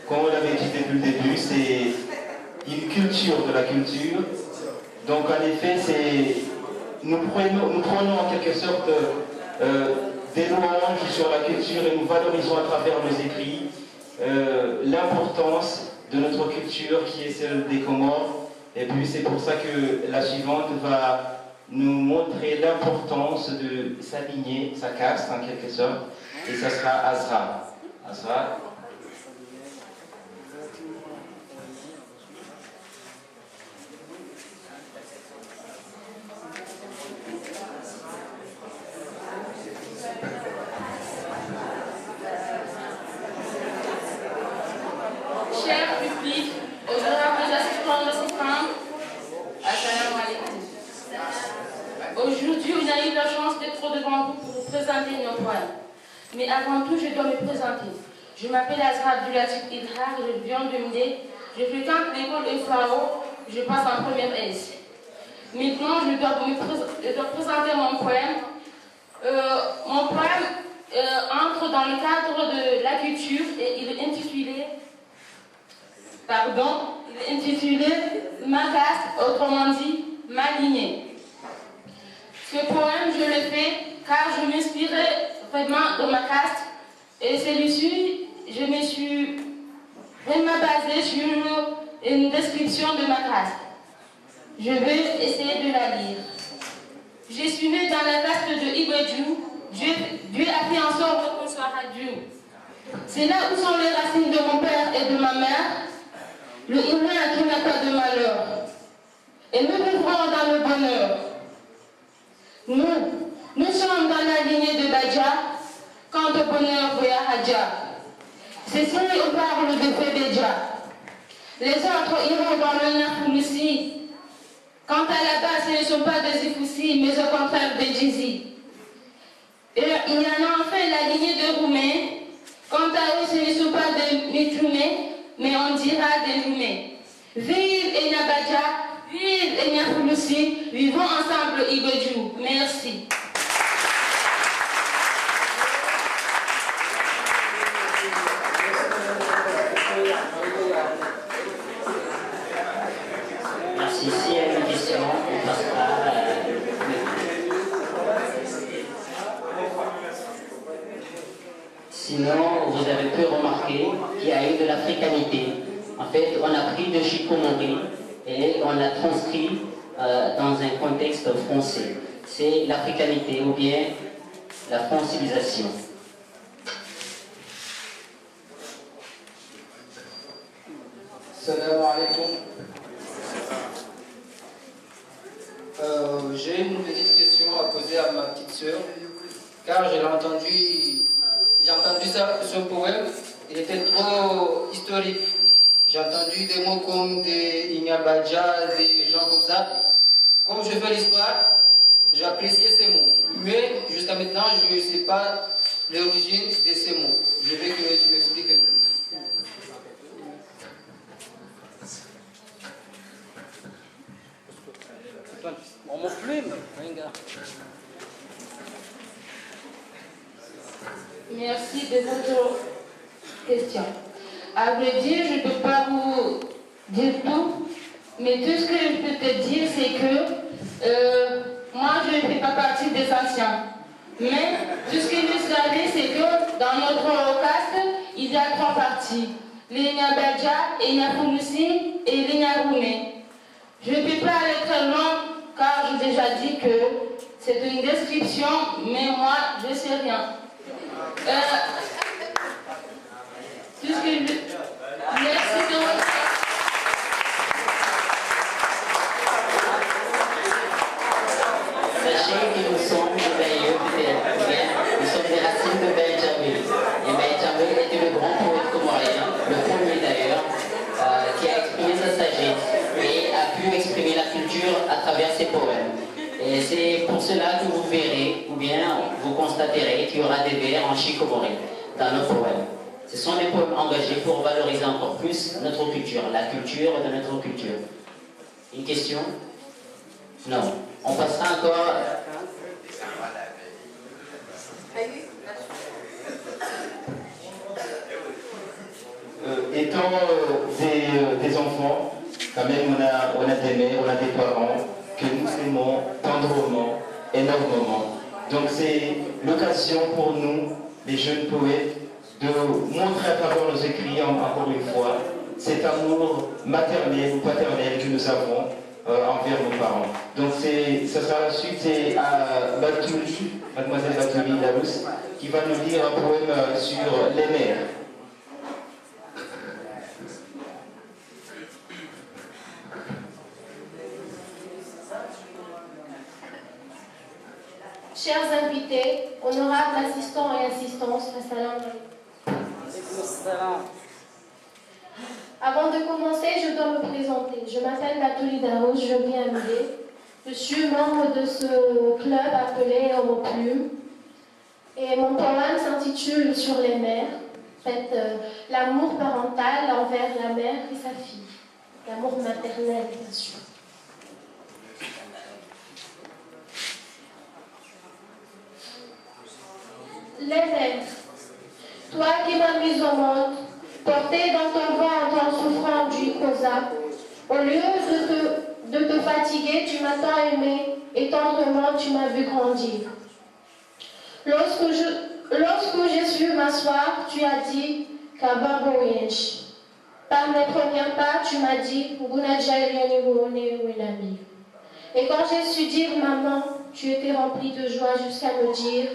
comme on l'avait dit depuis le début, c'est une culture de la culture. Donc en effet, nous prenons en quelque sorte des louanges sur la culture et nous valorisons à travers nos écrits l'importance de notre culture qui est celle des Comores. Et puis c'est pour ça que la suivante va nous montrer l'importance de s'aligner, sa caste en quelque sorte, et ça sera Azra. Azra. Aujourd'hui, on a eu la chance d'être devant vous pour vous présenter nos poèmes. Mais avant tout, je dois me présenter. Je m'appelle Azra Abdulatif Idhar, je viens de Mdé, je fréquente l'école EFAO, je passe en première S. Maintenant, je dois présenter mon poème. Mon poème entre dans le cadre de la culture et il est intitulé Ma caste, autrement dit, ma lignée. Ce poème, je le fais car je m'inspirais vraiment de ma caste et celui-ci, je me suis vraiment basée sur une description de ma caste. Je vais essayer de la lire. Je suis née dans la caste de Ibedjou. Dieu a fait en sorte qu'on soit Dieu. C'est là où sont les racines de mon père et de ma mère, le humain qui n'a pas de malheur. Et nous vivrons dans le bonheur. Nous sommes dans la lignée de Badja, quant au bonheur Boya Hadja. C'est si on parle de Fébédja. Les autres iront dans le Nafoussi. Quant à la base, ce ne sont pas des Ifoussi, mais au contraire des Djizi. Et il y en a enfin la lignée de Roumé. Quant à eux, ce ne sont pas des Mitoumé, mais on dira des Roumé. Vive Enya Badja, vive Enya Fouloussi, vivons ensemble Ibedjou. Merci. Merci. S'il y a une question, on passera. Sinon, vous avez pu remarquer qu'il y a eu de l'africanité. En fait, on a pris de Chikomori et on l'a transcrit dans un contexte français. C'est l'africanité ou bien la francilisation. Salam alaikum. J'ai une petite question à poser à ma petite sœur, car j'ai entendu ce poème, il était trop historique. J'ai entendu des mots comme des Inyabadja, des gens comme ça. Comme je fais l'histoire, j'ai apprécié ces mots. Mais jusqu'à maintenant, je ne sais pas l'origine de ces mots. Je veux que tu m'expliques un peu. Merci de votre question. À vrai dire, je ne peux pas vous dire tout, mais tout ce que je peux te dire, c'est que moi, je ne fais pas partie des anciens. Mais tout ce que je sais garder, c'est que dans notre caste, il y a 3 parties. L'Enya Badja, l'Enya Fouloussi et l'Enya Roumé. Je ne peux pas aller très loin, car j'ai déjà dit que c'est une description, mais moi, je ne sais rien. Tout ce que je... Merci de votre... Sachez que nous sommes des racines de Benjamin. Et Benjamin était le grand poète comorien, le premier d'ailleurs, qui a exprimé sa sagesse et a pu exprimer la culture à travers ses poèmes. Et c'est pour cela que vous verrez, ou bien vous constaterez qu'il y aura des vers en chikomori dans nos poèmes. Ce sont des poèmes engagés pour valoriser encore plus notre culture, la culture de notre culture. Une question? Non. On passera encore... Étant étant des enfants, quand même on a des mères, on a des parents que nous aimons tendrement, énormément. Donc c'est l'occasion pour nous, les jeunes poètes, de montrer à travers nos écrits, encore une fois, cet amour maternel ou paternel que nous avons envers nos parents. Donc ça sera la suite, c'est à Batouli, mademoiselle Batouli Larousse, qui va nous lire un poème sur les mères. Chers invités, honorables assistants et assistantes, assalamu alaikum. Avant de commencer, je dois me présenter. Je m'appelle Batouli Larousse, je viens à Millet. Je suis membre de ce club appelé Homo Plume. Et mon poème s'intitule Sur les mères. En fait, l'amour parental envers la mère et sa fille. L'amour maternel, bien sûr. Les mères, toi qui m'as mise au monde, portée dans ton ventre en souffrant du cosa, au lieu de te fatiguer, tu m'as tant aimé et tendrement tu m'as vu grandir. Lorsque j'ai su m'asseoir, tu as dit Kababoyench. Par mes premiers pas, tu m'as dit Et quand j'ai su dire maman, tu étais remplie de joie jusqu'à me dire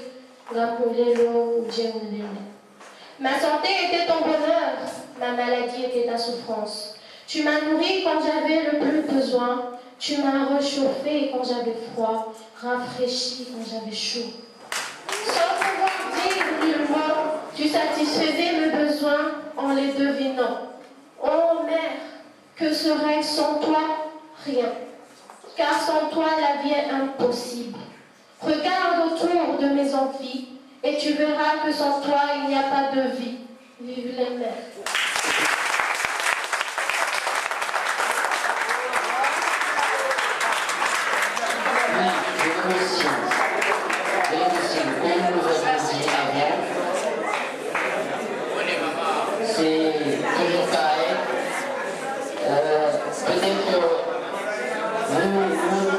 Ma santé était ton bonheur, ma maladie était ta souffrance. Tu m'as nourri quand j'avais le plus besoin, tu m'as réchauffé quand j'avais froid, rafraîchi quand j'avais chaud. Sans pouvoir dire le mot, tu satisfaisais mes besoins en les devinant. Oh mère, que serait sans toi? Rien. Car sans toi, la vie est impossible. Regarde autour de mes envies et tu verras que sans toi, il n'y a pas de vie. Vive les mères. C'est toujours pareil. Peut-être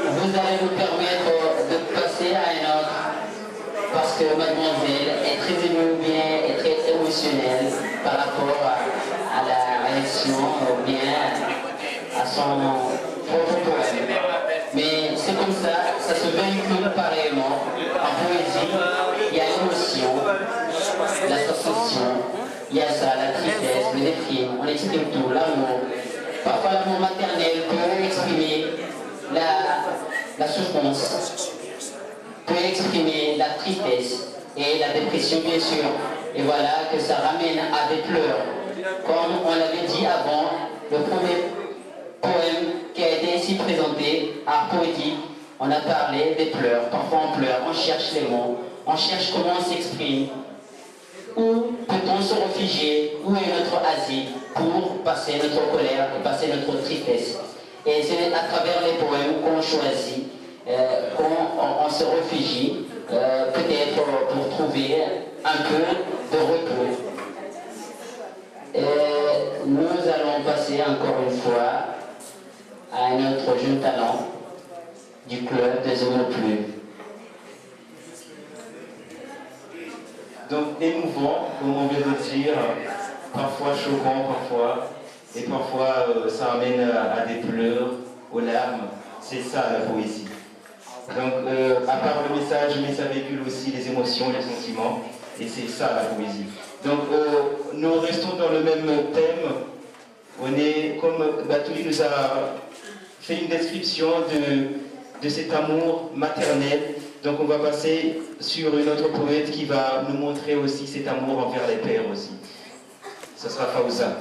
vous allez nous permettre de passer à un autre, parce que mademoiselle est très émue, bien, est très émotionnelle par rapport à la réaction ou bien à son propre poème. Mais c'est comme ça se véhicule pareillement. En poésie, il y a l'émotion, la sensation, il y a ça, la tristesse, le déprime, on exprime tout, l'amour. Parfois l'amour maternel peut exprimer la souffrance, peut exprimer la tristesse et la dépression bien sûr. Et voilà que ça ramène à des pleurs. Comme on l'avait dit avant, le premier poème qui a été ici présenté, art poétique, on a parlé des pleurs. Parfois on pleure, on cherche les mots, on cherche comment on s'exprime. Où peut-on se réfugier? Où est notre asile pour passer notre colère et passer notre tristesse? Et c'est à travers les poèmes qu'on choisit, qu'on se réfugie, peut-être pour trouver un peu de repos. Et nous allons passer encore une fois à un autre jeune talent du club des Homo Plume. Donc émouvant, comme on vient de dire, parfois choquant, et parfois ça amène à des pleurs, aux larmes. C'est ça la poésie. Donc à part le message, mais ça véhicule aussi les émotions, les sentiments, et c'est ça la poésie. Donc nous restons dans le même thème. On est, comme Batouli nous a fait une description de cet amour maternel. Donc on va passer sur une autre poète qui va nous montrer aussi cet amour envers les pères aussi. Ce sera Fawza.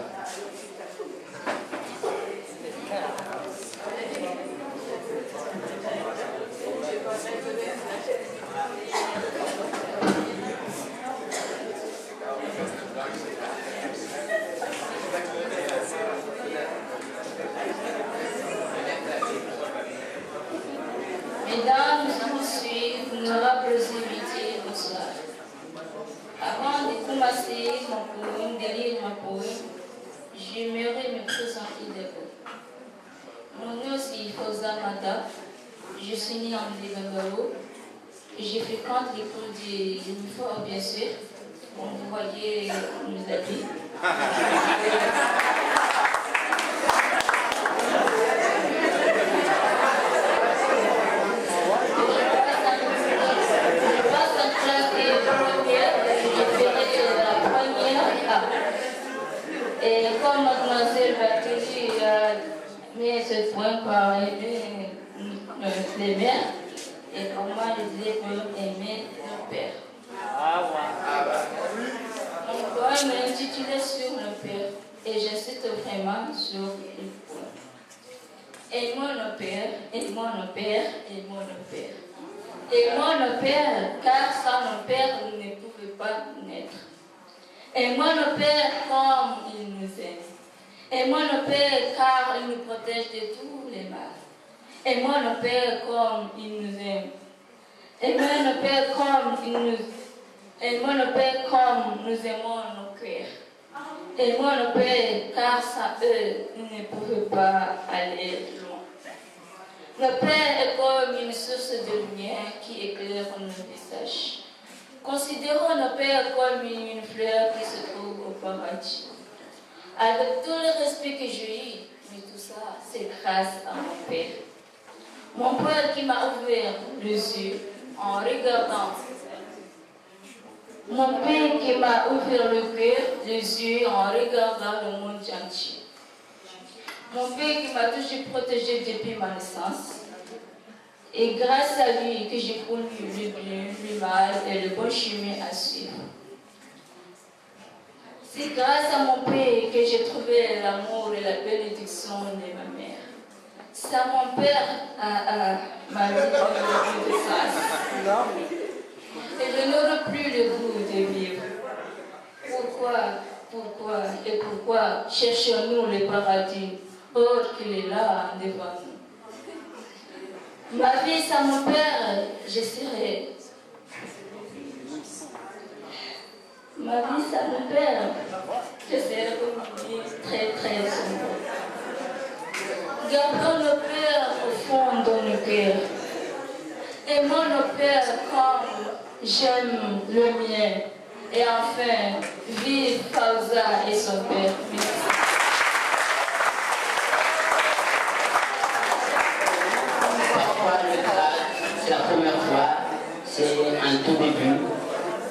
Mesdames et messieurs, honorables invités, bonsoir. Avant de commencer de lire mon poème, j'aimerais me présenter d'abord. Mon nom c'est Fauza Mada. Je suis née en Débangalo. Je fréquente l'école de l'uniforme, bien sûr. Vous voyez nos habits. Je passe en classe de première. Je ferai la première A. Et comme mademoiselle Bateli a mis ce point par les mères, et pour moi, les élèves aimer leur père. Mon poème est intitulé sur le père, et j'insiste vraiment sur le point. Aimons nos pères, aimons nos pères, aimons nos pères. Aimons nos pères, car sans nos pères, nous ne pouvions pas naître. Aimons nos pères comme ils nous aiment. Aimons nos pères, car ils nous protègent de tous les mals. Aimons nos pères comme ils nous aiment. Aimons nos pères comme ils nous aimons nos pères comme nous aimons nos cœurs. Aimons nos pères car sans eux, nous ne pouvons pas aller loin. Nos pères est comme une source de lumière qui éclaire nos visages. Considérons nos pères comme une fleur qui se trouve au paradis. Avec tout le respect que j'ai eu, mais tout ça, c'est grâce à mon père. Mon père qui m'a ouvert les yeux en regardant. Mon père qui m'a ouvert le cœur, les yeux en regardant le monde entier. Mon père qui m'a toujours protégé depuis ma naissance. Et grâce à lui que j'ai connu le bien, le mal et le bon chemin à suivre. C'est grâce à mon père que j'ai trouvé l'amour et la bénédiction de ma mère. C'est à mon père m'a dit de grâce. Et je n'aurai plus le goût de vivre. Pourquoi cherchons-nous le paradis or qu'il est là devant nous? Ma vie sans mon père, je serai. Ma vie sans mon père, je serai comme une vie très très sombre. Gardons nos pères au fond de nos cœurs. Aimons nos pères comme j'aime le mien. Et enfin, vive Fauza et son père. Merci. Parfois, le théâtre, c'est la première fois, c'est un tout début.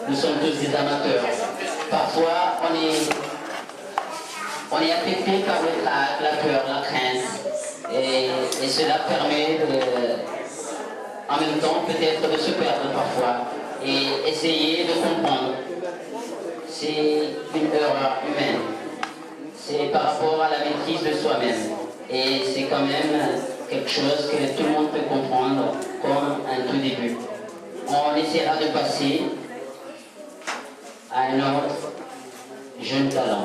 Nous sommes tous des amateurs. Parfois, on est affecté par le théâtre, la peur, la crainte. Et cela permet en même temps peut-être de se perdre parfois et essayer de comprendre. C'est une erreur humaine. C'est par rapport à la maîtrise de soi-même. Et c'est quand même quelque chose que tout le monde peut comprendre comme un tout début. On essaiera de passer à un autre jeune talent.